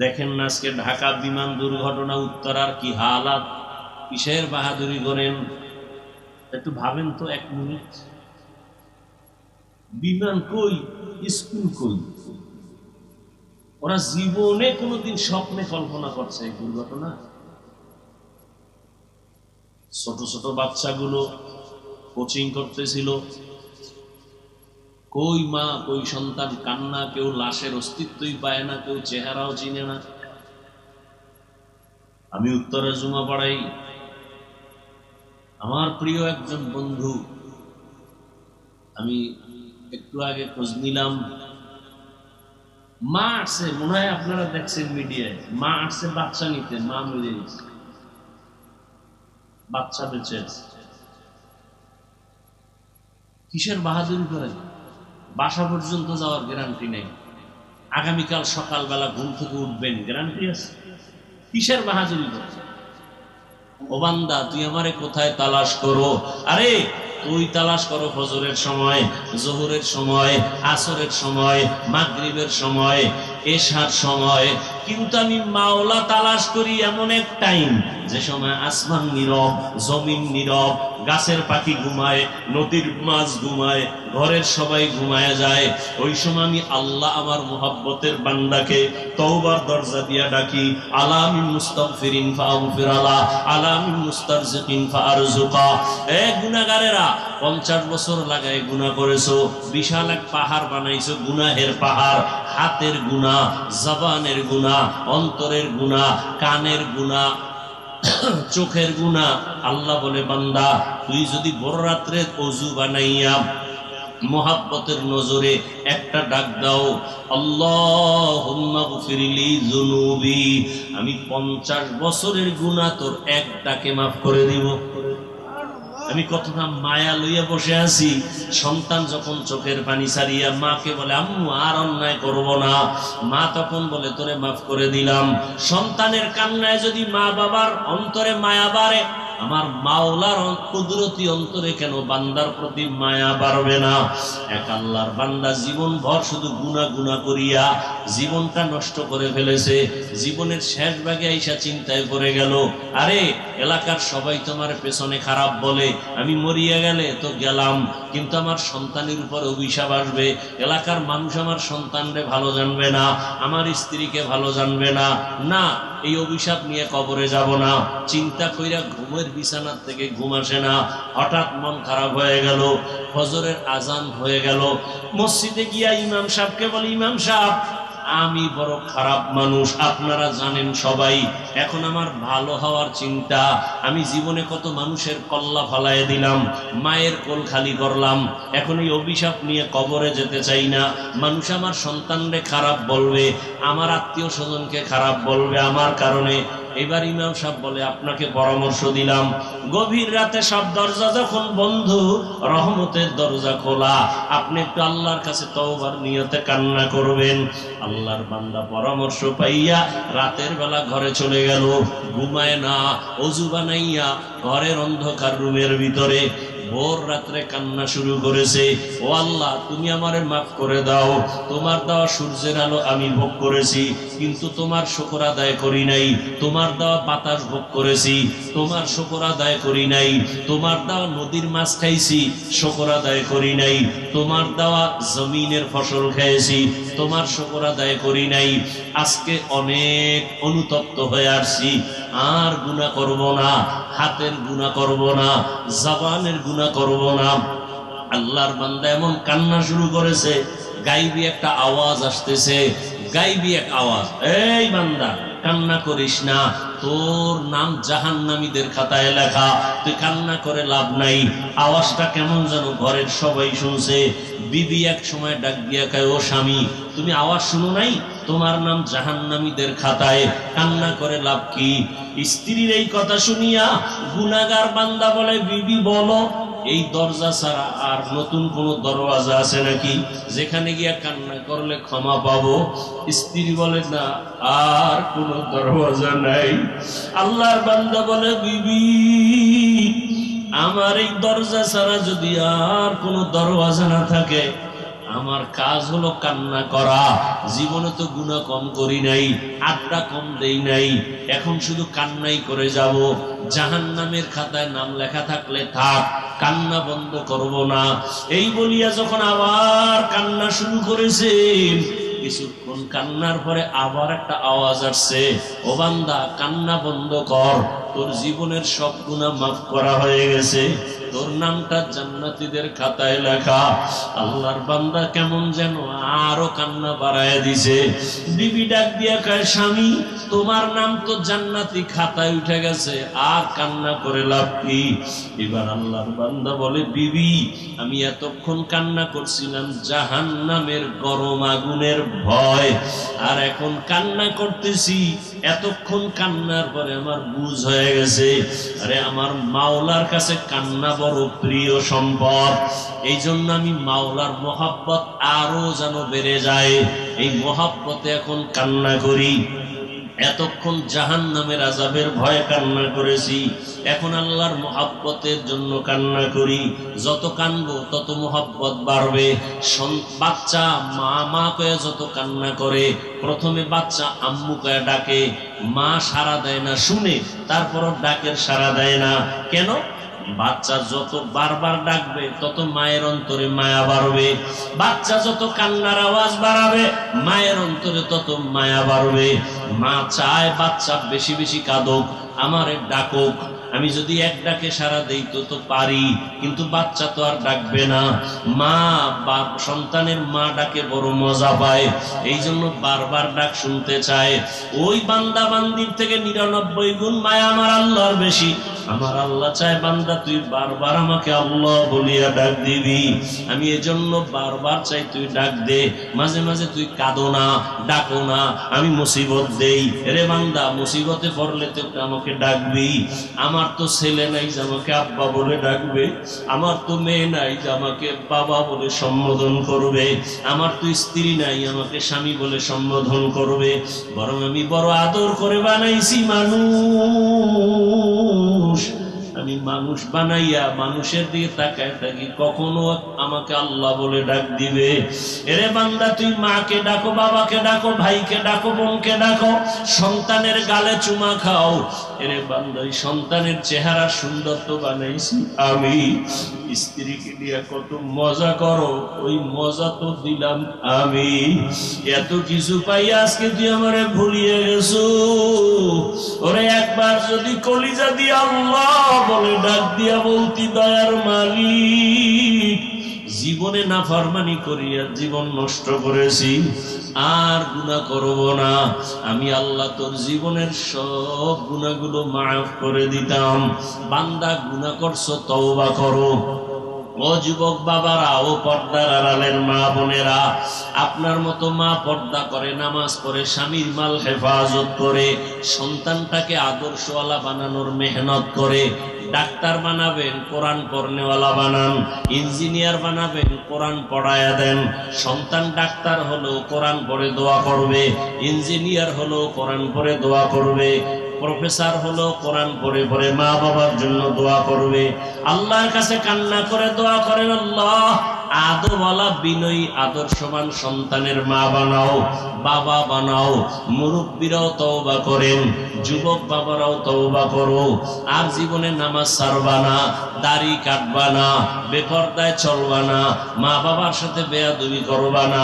দেখেন না আজকে ঢাকা বিমান দুর্ঘটনা, উত্তরার কি হালাত, কিসের বাহাদুরি করেন একটু ভাবেন তো এক মিনিট। বিমান কই, স্কুল কই? ওরা জীবনে কোনোদিন স্বপ্নে কল্পনা করছে এই দুর্ঘটনা? ছোট ছোট বাচ্চাগুলো কোচিং করতেছিল, কই মা কই সন্তান, কান্না, কেউ লাশের অস্তিত্বই পায় না, কেউ চেহারাও চিনে না। আমি উত্তরে জুমা পড়াই, আমার প্রিয় একজন বন্ধু, আমি একটু আগে খোঁজ নিলাম, মা আসছে, মনে হয় আপনারা দেখছেন মিডিয়ায়, মা আসছে বাচ্চা নিতে, মা মরে গেছে, বাচ্চা বেঁচে আছে। কিসের বাহাদুরি করেন? বাসা পর্যন্ত যাওয়ার গ্যারান্টি নেই, আগামীকাল সকালবেলা ঘুম থেকে উঠবেন গ্যারান্টি আছে? কিসের বাহাদুরি করেন? ও বান্দা, তুই আমারে কোথায় তালাশ করো? আরে তুই তালাশ করো ফজরের সময়, জোহরের সময়, আসরের সময়, মাগরিবের সময়, এশার সময়, কিন্তু আমি মাওলা তালাশ করি এমন এক টাইম যে সময় আসমান নীরব, জমিন নীরব, গাছের পাখি ঘুমায়, নদীর মাছ ঘুমায়, ঘরের সবাই ঘুমায় যায়। ওই সময় আমি আল্লাহ আমার মুহাব্বতের বান্দাকে তওবার দরজা দিয়া ডাকি, আলামিন মুস্তাগফিরিন ফাগফিরালা, আলামিন মুস্তারজিকিন ফারজুকা। এ গুনাহগারেরা, 50 বছর লাগায় গুনাহ করেছো, বিশাল এক পাহাড় বানাইছো, গুনাহের পাহাড়, হাতের গুনাহ, জবানের গুনাহ, অন্তরের গুনাহ, কানের গুনাহ, চোখের গুনাহ। আল্লাহ বলে, বান্দা তুই যদি বড় রাত্রে ওযু বানাইয়া মুহাব্বতের নজরে একটা ডাক দাও, আল্লাহুম্মা গফিরলি যুনুবি, আমি 50 বছরের গুনাহ তোর এক ডাকে মাফ করে দিব। আমি কতটা মায়া লইয়া বসে আছি। সন্তান যখন চোখের পানি ছাড়িয়া মাকে বলে, আম্মু আর অন্যায় করব না, মা তখন বলে, তোরে মাফ করে দিলাম। সন্তানের কান্নায় যদি মা বাবার অন্তরে মায়া বাড়ে, আমার মাওলার কুদরতি অন্তরে কেন বান্দার প্রতি মায়া বাড়বে না? এক আল্লাহর বান্দা জীবন ভর শুধু গুনাহ গুনাহ করিয়া জীবনটা নষ্ট করে ফেলেছে। জীবনের শেষ ভাগে আইসা চিন্তায় পড়ে গেল, আরে এলাকার সবাই তোমার পেছনে খারাপ বলে, আমি মরিয়া গেলে তো গেলাম, কিন্তু আমার সন্তানের উপর অভিশাপ আসবে। এলাকার মানুষ আমার সন্তানরে ভালো জানবে না, আমার স্ত্রীকে ভালো জানবে না, না এই অভিশাপ নিয়ে কবরে যাব না। চিন্তা কইরা ঘুমের বিছানার থেকে ঘুম আসে না। হঠাৎ মন খারাপ হয়ে গেল, ফজরের আজান হয়ে গেল। মসজিদে গিয়া ইমাম সাহেবকে বলি, ইমাম সাহেব আমি বড় খারাপ মানুষ, আপনারা জানেন সবাই, এখন আমার ভালো হওয়ার চিন্তা, আমি জীবনে কত মানুষের কল্লা ফালাইয়া দিলাম, মায়ের কোল খালি করলাম, এখন এই অভিশাপ নিয়ে কবরে যেতে চাই না। মানুষ আমার সন্তানরে খারাপ বলবে, আমার আত্মীয় স্বজনকে খারাপ বলবে আমার কারণে। এবার ইমাম সাহেব বলে, আপনাকে পরামর্শ দিলাম, গভীর রাতে সব দরজা যখন বন্ধ, রহমতের দরজা খোলা, আপনি একটু আল্লাহর কাছে তওবার নিয়তে কান্না করবেন। আল্লাহর বান্দা পরামর্শ পাইয়া রাতের বেলা ঘরে চলে গেল, ঘুমায় না, ওযু বানাইয়া ঘরের অন্ধকার রুমের ভিতরে ভোর রাত্রে কান্না শুরু করেছে, ও আল্লাহ তুমি আমারে মাফ করে দাও, তোমার দেওয়া সূর্যের আলো আমি ভোগ করেছি কিন্তু তোমার শুকর আদায় করি নাই, তোমার দেওয়া বাতাস ভোগ করেছি তোমার শুকর আদায় করি নাই, তোমার দেওয়া নদীর মাছ খাইছি শুকর আদায় করি নাই, তোমার দেওয়া জমিনের ফসল খেয়েছি তোমার শুকর আদায় করি নাই। আজকে অনেক অনুতপ্ত হয়ে আসছি, আর গুনাহ করব না, হাতের গুনাহ করব না, জবানের গুনাহ করব না। আল্লাহর বান্দা এমন কান্না শুরু করেছে, গাইবি একটা আওয়াজ আসতেছে, গাইবি এক আওয়াজ, এই বান্দা কান্না করিস না, তোর নাম জাহান্নামীদের খাতায় লেখা, তুই কান্না করে লাভ নাই। আওয়াজটা কেমন যেন ঘরের সবাই শুনছে। বিবি এক সময় ডাক দিয়া কয়, ও স্বামী তুমি আওয়াজ শুনো নাই? তোমার নাম জাহান্নামীদের খাতায়, কান্না করে লাভ কি? স্ত্রীর এই কথা শুনিয়া গুনাহগার বান্দা বলে, বিবি বলো এই দরজা ছাড়া আর নতুন কোন দরওয়াজা আছে নাকি যেখানে গিয়া কান্না করলে ক্ষমা পাবো? স্ত্রী বলে, না আর কোন দরওয়াজা নাই। আল্লাহর বান্দা বলে, বিবি আমার এই দরজা ছাড়া যদি আর কোন দরওয়াজা না থাকে, আমার কাজ হলো কান্না করা। জীবনে তো গুনাহ কম করি নাই, আড্ডা কম দেই নাই, এখন শুধু কান্নাই করে যাব। জাহান্নামের খাতায় নাম লেখা থাকলে থাক, কান্না বন্ধ করব না। এই বলিয়া যখন আবার কান্না শুরু করেছেন, কিছুক্ষণ কান্নার পরে আবার একটা আওয়াজ আসছে, ও বান্দা কান্না বন্ধ কর, তোর জীবনের সব গুনাহ মাফ করা হয়ে গেছে, তোর নামটা জান্নাতীদের খাতায় লেখা। আল্লাহর বান্দা কেমন যেন আরো কান্না বাড়ায় দিছে। বিবি ডাক দিয়া কয়, স্বামী তোমার নাম তো জান্নাতি খাতায় উঠে গেছে, আর কান্না করে লাভ কি? এবার আল্লাহর বান্দা বলে, বিবি আমি এতক্ষণ কান্না করছিলাম জাহান্নামের গরম আগুনের ভয়, আর এখন কান্না করতেছি এতক্ষণ কান্নার পরে আমার বুঝ হয়ে গেছে, আরে আমার মাওলার কাছে কান্না বড় প্রিয় সম্পদ। এই জন্য আমি মাওলার মহাব্বত আরো যেন বেড়ে যায়, এই মহাব্বতে এখন কান্না করি। এতক্ষণ জাহান্নামের আযাবের ভয়ে কান্না করেছি, এখন আল্লাহর মহাব্বতের জন্য কান্না করি। যত কানবো তত মহাব্বত বাড়বে। বাচ্চা মা মা কয়ে যত কান্না করে, প্রথমে বাচ্চা আম্মু কয়ে ডাকে, মা সাড়া দেয় না, শুনে তারপরও ডাকের সাড়া দেয় না। কেন? বাচ্চা যত বারবার ডাকবে তত মায়ের অন্তরে মায়া বাড়বে। বাচ্চা যত কান্নার আওয়াজ বাড়াবে মায়ের অন্তরে তত মায়া বাড়বে। মা চায় বাচ্চা বেশি বেশি কাঁদুক, আমারে ডাকুক। আমি যদি এক ডাকে সারা দেই তো পারি, কিন্তু বাচ্চা তো আর ডাকবে না। মা সন্তানের মা ডাকে বড় মজা পায়, এই জন্য বারবার ডাক শুনতে চায়। ওই বান্দা বান্দির থেকে 99 গুণ মায়া আমার আল্লাহর বেশি। আমার আল্লাহ চায় বান্দা তুই বারবার আমাকে আল্লাহ বলিয়া ডাক দিবি। আমি এজন্য বারবার চাই তুই ডাক দে। মাঝে মাঝে তুই কাঁদো না, ডাকো না, আমি মুসিবত দেই। রে বান্দা মুসিবতে পড়লে তো আমাকে ডাকবি। আমার তো ছেলে নাই যে আমাকে আব্বা বলে ডাকবে, আমার তো মেয়ে নাই যে আমাকে বাবা বলে সম্বোধন করবে, আমার তো স্ত্রী নাই আমাকে স্বামী বলে সম্বোধন করবে। বরং আমি বড় আদর করে বানাইছি মানুষ। আমি মানুষ বানাইয়া মানুষের দিকে তাকায় থাকি, কখনো আমাকে আল্লাহ বলে ডাক দিবে। এরে বান্দা তুই মাকে ডাকো, বাবাকে ডাকো, ভাইকে ডাকো, বোনকে ডাকো, সন্তানের গালে চুমা খাও। এরে বান্দা সন্তানের চেহারা সুন্দর তো বানাইছি আমি, স্ত্রীকে নিয়ে কত মজা করো, ওই মজা তো দিলাম আমি। এত কিছু পাই আজকে তুই আমারে ভুলিয়ে গেছো। ওরে একবার যদি কলিজা দিয়ে আল্লাহ বলে ডাক দিয়া বলতি, দয়ার মালিক জীবনে নাফরমানি করিয়া জীবন নষ্ট করেছি, আর গুনাহ করব না, আমি আল্লাহ তোর জীবনের সব গুনাহগুলো মাফ করে দিতাম। বান্দা গুনাহ করছো, তওবা করো। ও যুবক বাবারা, ও পর্দার আড়ালের মা বোনেরা, আপনার মতো মা পর্দা করে, নামাজ পড়ে, স্বামীর মাল হেফাজত করে, সন্তানটাকে আদর্শওয়ালা বানানোর মেহনত করে। ডাক্তার বানাবেন, কোরআন পড়নেওয়ালা বানান। ইঞ্জিনিয়ার বানাবেন, কোরআন পড়ায়া দেন। সন্তান ডাক্তার হলো কোরআন পড়ে দোয়া করবে, ইঞ্জিনিয়ার হলো কোরআন পড়ে দোয়া করবে, প্রফেসর হলো কোরআন পড়ে পড়ে মা বাবার জন্য দোয়া করবে। আল্লাহর কাছে কান্না করে দোয়া করেন, আল্লাহ আদরওয়ালা বিনয়ী আদর্শবান সন্তানের মা বানাও, বাবা বানাও। মুরব্বীরাও তওবা করেন, যুবক বাবারাও তওবা করো। আর জীবনে নামাজ ছাড়বা না, দাড়ি কাটবা না, বেপরদায় চলবা না, মা বাবার সাথে বেয়াদবি করবা না।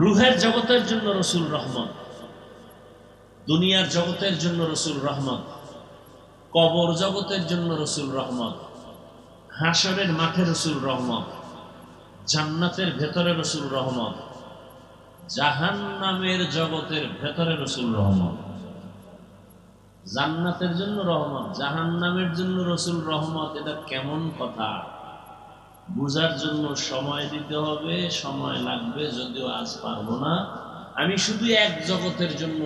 রুহের জগতের জন্য রাসূল রহমত, দুনিয়ার জগতের জন্য রাসূল রহমত, কবর জগতের জন্য রাসূল রহমত, হাসরের মাঠে রাসূল রহমত, জান্নাতের ভেতরে রাসূল রহমত, জাহান্নামের জগতের ভেতরে রাসূল রহমত। জান্নাতের জন্য রহমত, জাহান্নামের জন্য রাসূল রহমত, এটা কেমন কথা? বুঝার জন্য সময় দিতে হবে, সময় লাগবে, যদিও আজ পারবো না। আমি শুধু এক জগতের জন্য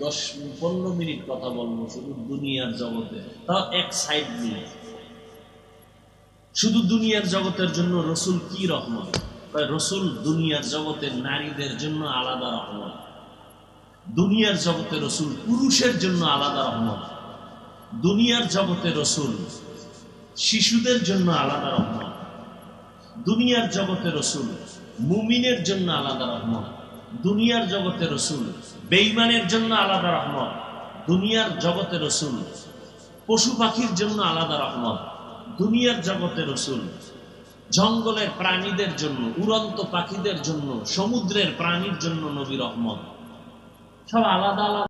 10-15 মিনিট কথা বলবো, শুধু দুনিয়ার জগতে, তাও এক সাইড নিয়ে। শুধু দুনিয়ার জগতের জন্য রাসূল কি রহমত? রাসূল দুনিয়ার জগতে নারীদের জন্য আলাদা রহমত, দুনিয়ার জগতে রাসূল পুরুষের জন্য আলাদা রহমত, দুনিয়ার জগতে রাসূল শিশুদের জন্য আলাদা রহমত, দুনিয়ার জগতে রসুল মুমিনের জন্য আলাদা রহমত, দুনিয়ার জগতে রসুল বেঈমানের জন্য আলাদা রহমত, দুনিয়ার জগতে রসুল পশু পাখির জন্য আলাদা রহমত, দুনিয়ার জগতে রসুল জঙ্গলের প্রাণীদের জন্য, উড়ন্ত পাখিদের জন্য, সমুদ্রের প্রাণীর জন্য নবী রহমত। সব আলাদা আলাদা।